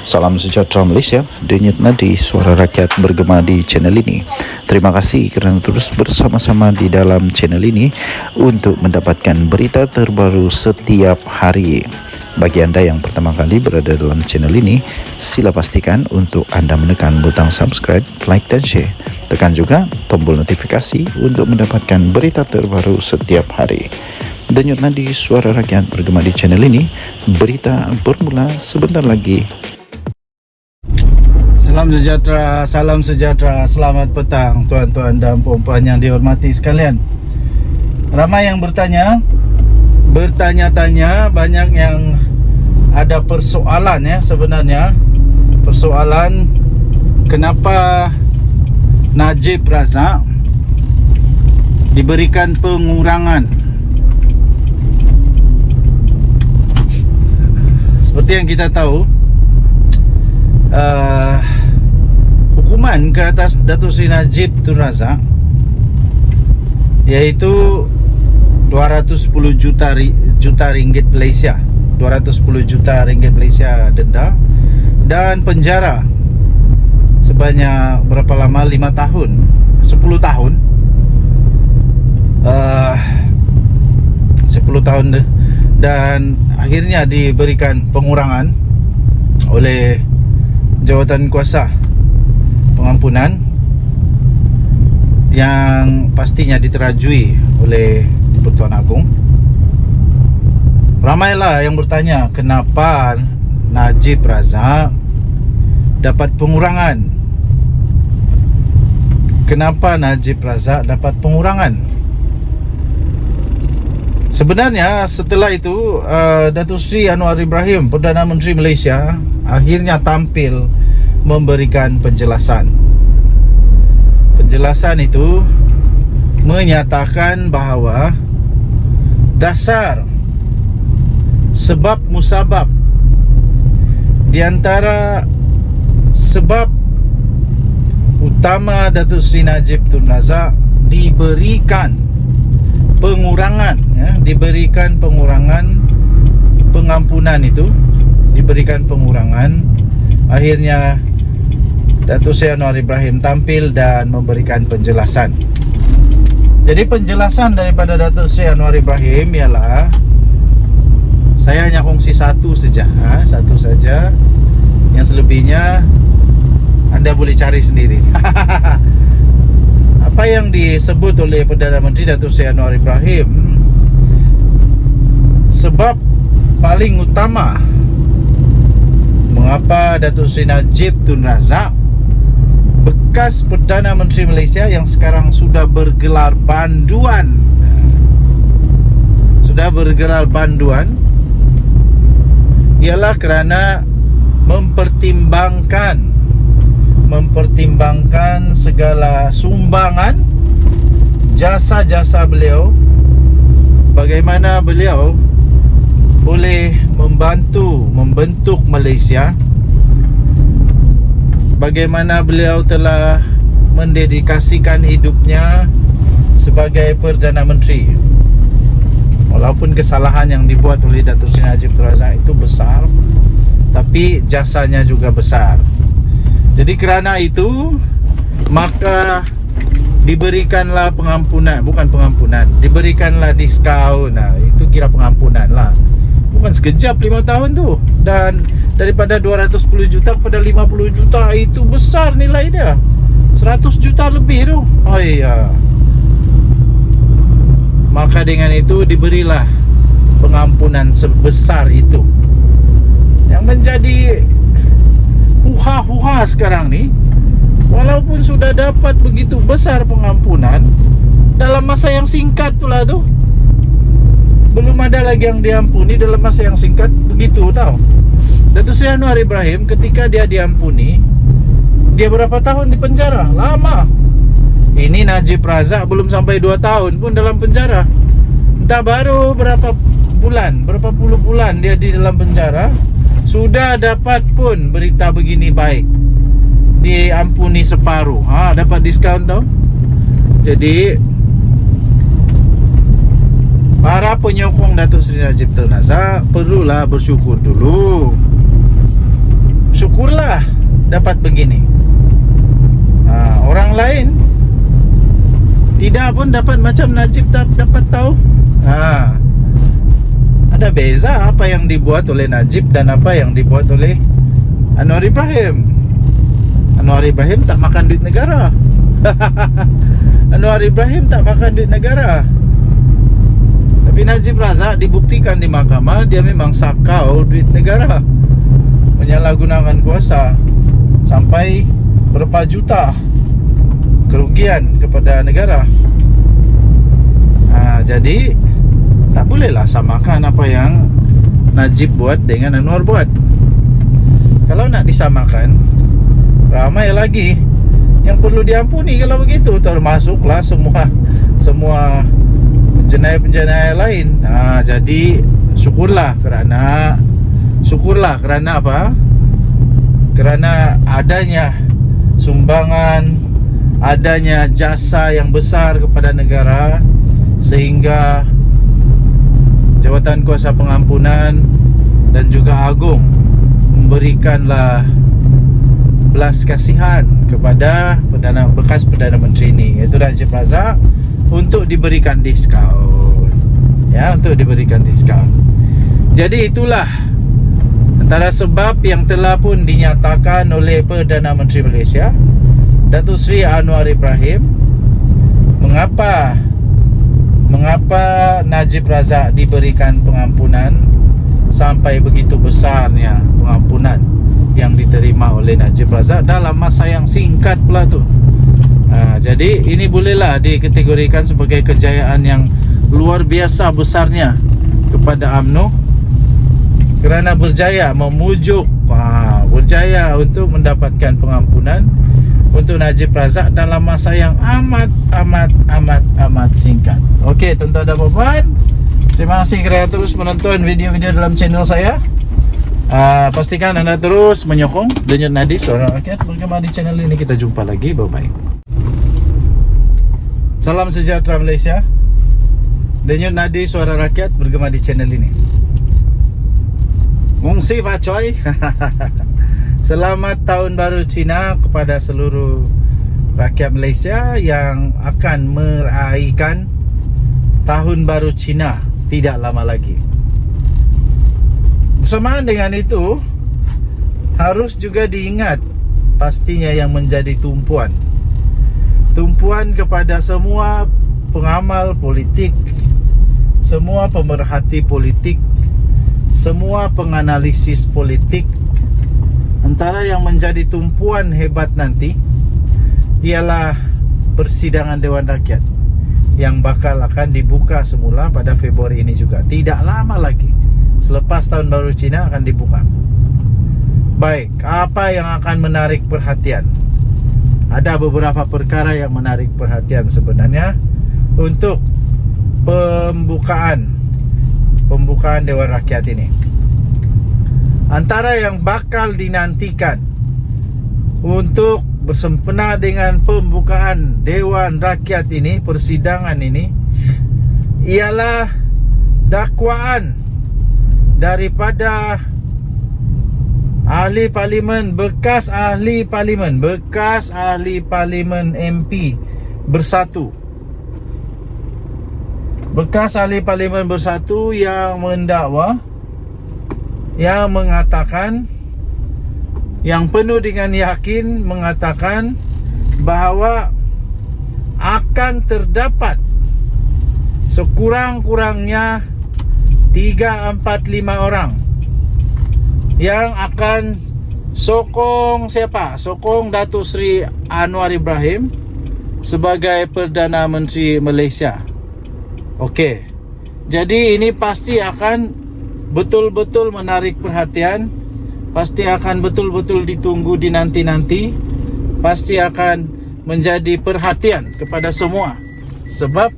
Salam sejahtera Malaysia, denyut nadi suara rakyat bergema di channel ini. Terima kasih kerana terus bersama-sama di dalam channel ini untuk mendapatkan berita terbaru setiap hari. Bagi anda yang pertama kali berada dalam channel ini, sila pastikan untuk anda menekan butang subscribe, like dan share. Tekan juga tombol notifikasi untuk mendapatkan berita terbaru setiap hari. Denyut nadi suara rakyat bergema di channel ini, berita bermula sebentar lagi. Salam sejahtera, selamat petang tuan-tuan dan puan-puan yang dihormati sekalian. Ramai yang bertanya-tanya, banyak yang ada persoalan ya sebenarnya. Persoalan kenapa Najib Razak diberikan pengurangan. Seperti yang kita tahu, hukuman ke atas Datuk Seri Najib Tun Razak iaitu 210 juta ringgit Malaysia, 210 juta ringgit Malaysia denda dan penjara sebanyak berapa lama? 5 tahun, 10 tahun 10 tahun dan akhirnya diberikan pengurangan oleh jawatan kuasa pengampunan yang pastinya diterajui oleh Di-Pertuan Agong. Ramailah yang bertanya kenapa Najib Razak dapat pengurangan. Kenapa Najib Razak dapat pengurangan? Sebenarnya setelah itu Datuk Seri Anwar Ibrahim, Perdana Menteri Malaysia, akhirnya tampil memberikan penjelasan. Penjelasan itu menyatakan bahawa dasar sebab musabab, di antara sebab utama Datuk Seri Najib Tun Razak diberikan pengurangan ya, diberikan pengurangan pengampunan itu, diberikan pengurangan. Akhirnya Datuk Seri Anwar Ibrahim tampil dan memberikan penjelasan. Jadi penjelasan daripada Datuk Seri Anwar Ibrahim ialah, saya hanya kongsi satu saja, satu saja. Yang selebihnya anda boleh cari sendiri. Apa yang disebut oleh Perdana Menteri Datuk Seri Anwar Ibrahim, sebab paling utama mengapa Datuk Seri Najib Tun Razak, bekas Perdana Menteri Malaysia yang sekarang sudah bergelar banduan, ialah kerana mempertimbangkan segala sumbangan, jasa-jasa beliau, bagaimana beliau boleh membentuk Malaysia, bagaimana beliau telah mendedikasikan hidupnya sebagai Perdana Menteri. Walaupun kesalahan yang dibuat oleh Datuk Seri Najib Tun Razak itu besar, tapi jasanya juga besar. Jadi kerana itu maka diberikanlah diberikanlah diskaun. Itu kira pengampunan lah. Bukan sekejap 5 tahun tu. Dan daripada 210 juta kepada 50 juta, itu besar nilai dia. 100 juta lebih tu. Oh iya. Maka dengan itu diberilah pengampunan sebesar itu. Yang menjadi huha-huha sekarang ni, walaupun sudah dapat begitu besar pengampunan dalam masa yang singkat pula tu, belum ada lagi yang diampuni dalam masa yang singkat begitu tau. Datuk Seri Anwar Ibrahim ketika dia diampuni, dia berapa tahun di penjara? Lama. Ini Najib Razak belum sampai 2 tahun pun dalam penjara. Entah baru berapa puluh bulan dia di dalam penjara, sudah dapat pun berita begini baik, diampuni separuh. Dapat diskaun tau. Jadi para penyokong Datuk Seri Najib Tun Razak perlulah bersyukur dulu. dapat begini. Orang lain tidak pun dapat macam Najib dapat tahu. Ada beza apa yang dibuat oleh Najib dan apa yang dibuat oleh Anwar Ibrahim. Anwar Ibrahim tak makan duit negara. Anwar Ibrahim tak makan duit negara. Tapi Najib Razak dibuktikan di mahkamah dia memang sakau duit negara, menyalahgunakan kuasa sampai berapa juta kerugian kepada negara. Jadi tak bolehlah samakan apa yang Najib buat dengan Anwar buat. Kalau nak disamakan, ramai lagi yang perlu diampuni kalau begitu, termasuklah semua penjenayah-penjenayah lain. Jadi syukurlah kerana apa? Kerana adanya sumbangan, adanya jasa yang besar kepada negara, sehingga Jawatan Kuasa Pengampunan dan juga Agung memberikanlah belas kasihan kepada bekas Perdana Menteri ini, iaitu Najib Razak, untuk diberikan diskaun. Untuk diberikan diskaun. Jadi itulah antara sebab yang telah pun dinyatakan oleh Perdana Menteri Malaysia, Datuk Seri Anwar Ibrahim, mengapa Najib Razak diberikan pengampunan sampai begitu besarnya pengampunan yang diterima oleh Najib Razak dalam masa yang singkat pula tu. Jadi ini bolehlah dikategorikan sebagai kejayaan yang luar biasa besarnya kepada UMNO, kerana berjaya memujuk, berjaya untuk mendapatkan pengampunan untuk Najib Razak dalam masa yang amat singkat. Okey, tuan-tuan dan puan-puan, terima kasih kerana terus menonton video-video dalam channel saya. Pastikan anda terus menyokong Denyut Nadi Suara Rakyat Bergema di channel ini. Kita jumpa lagi, bye bye. Salam sejahtera Malaysia. Denyut Nadi Suara Rakyat bergema di channel ini. Mong si fa choy. Selamat Tahun Baru Cina kepada seluruh rakyat Malaysia yang akan meraihkan Tahun Baru Cina tidak lama lagi. Bersamaan dengan itu, harus juga diingat pastinya yang menjadi tumpuan kepada semua pengamal politik, semua pemerhati politik, semua penganalisis politik. Antara yang menjadi tumpuan hebat nanti ialah persidangan Dewan Rakyat yang bakal akan dibuka semula pada Februari ini juga. Tidak lama lagi, selepas Tahun Baru Cina akan dibuka. Baik, apa yang akan menarik perhatian? Ada beberapa perkara yang menarik perhatian sebenarnya untuk pembukaan Dewan Rakyat ini. Antara yang bakal dinantikan untuk bersempena dengan pembukaan Dewan Rakyat ini, persidangan ini, ialah dakwaan daripada ahli parlimen, bekas ahli parlimen MP Bersatu. Bekas ahli parlimen Bersatu yang mendakwa, yang mengatakan, yang penuh dengan yakin mengatakan bahawa akan terdapat sekurang-kurangnya 3-4-5 orang yang akan sokong siapa? Sokong Datuk Seri Anwar Ibrahim sebagai Perdana Menteri Malaysia. Okey. Jadi ini pasti akan betul-betul menarik perhatian, pasti akan betul-betul ditunggu di nanti-nanti, pasti akan menjadi perhatian kepada semua. Sebab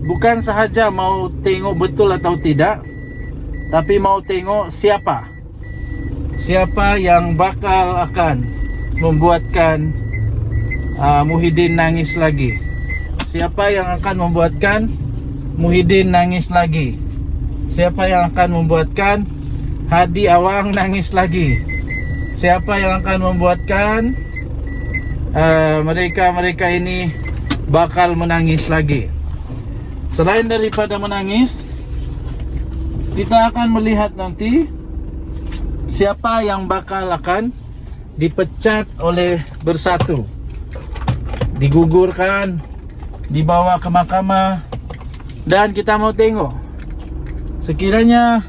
bukan sahaja mau tengok betul atau tidak, tapi mau tengok siapa yang bakal akan membuatkan Muhyiddin nangis lagi. Siapa yang akan membuatkan Muhyiddin nangis lagi? Siapa yang akan membuatkan Hadi Awang nangis lagi? siapa yang akan membuatkan mereka ini bakal menangis lagi. Selain daripada menangis, kita akan melihat nanti siapa yang bakal akan dipecat oleh Bersatu, digugurkan, dibawa ke mahkamah. Dan kita mau tengok, sekiranya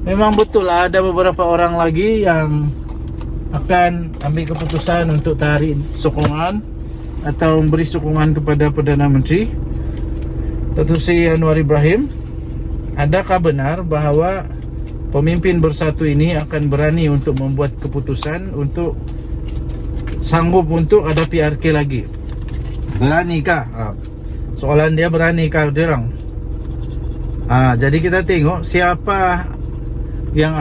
memang betul ada beberapa orang lagi yang akan ambil keputusan untuk tarik sokongan atau memberi sokongan kepada Perdana Menteri Datuk Seri Anwar Ibrahim. Adakah benar bahawa pemimpin Bersatu ini akan berani untuk membuat keputusan untuk sanggup untuk ada PRK lagi? Beranikah? Soalan dia, beranikah diorang? Jadi kita tengok siapa yang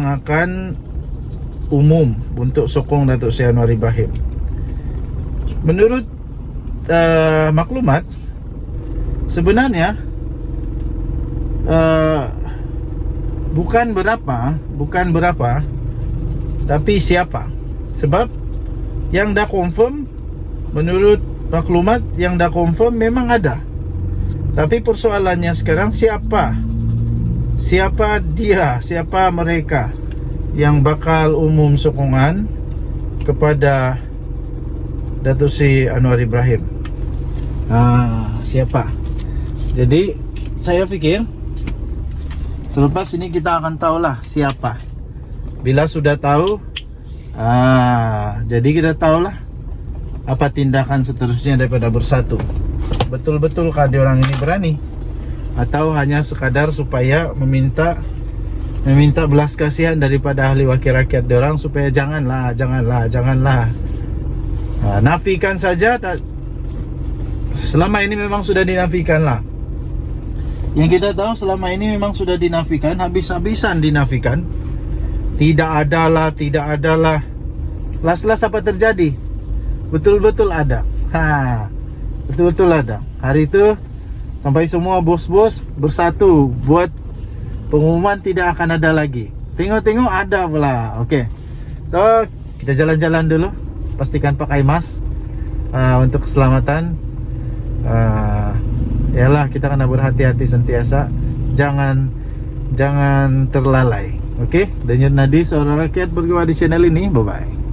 akan umum untuk sokong Datuk Seri Anwar Ibrahim. Menurut maklumat, sebenarnya bukan berapa, tapi siapa. Sebab yang dah confirm, menurut maklumat yang dah confirm memang ada. Tapi persoalannya sekarang siapa mereka yang bakal umum sokongan kepada Datuk Seri Anwar Ibrahim. Siapa? Jadi saya fikir selepas ini kita akan tahulah siapa. Bila sudah tahu, jadi kita tahulah apa tindakan seterusnya daripada Bersatu. Betul-betulkah diorang ini berani, atau hanya sekadar supaya meminta belas kasihan daripada ahli wakil rakyat diorang supaya janganlah. Nafikan saja. Selama ini memang sudah dinafikan lah. Yang kita tahu selama ini memang sudah dinafikan, habis-habisan dinafikan. Tidak adalah. Las-las apa terjadi? Betul-betul ada. Betul-betul ada. Hari itu sampai semua bos-bos bersatu buat pengumuman tidak akan ada lagi. Tengok-tengok ada pula. Okey. So, kita jalan-jalan dulu. Pastikan pakai mask untuk keselamatan. Yalah, kita kena berhati-hati sentiasa. Jangan terlalai. Okey. Denyut nadi suara rakyat bergema di channel ini. Bye-bye.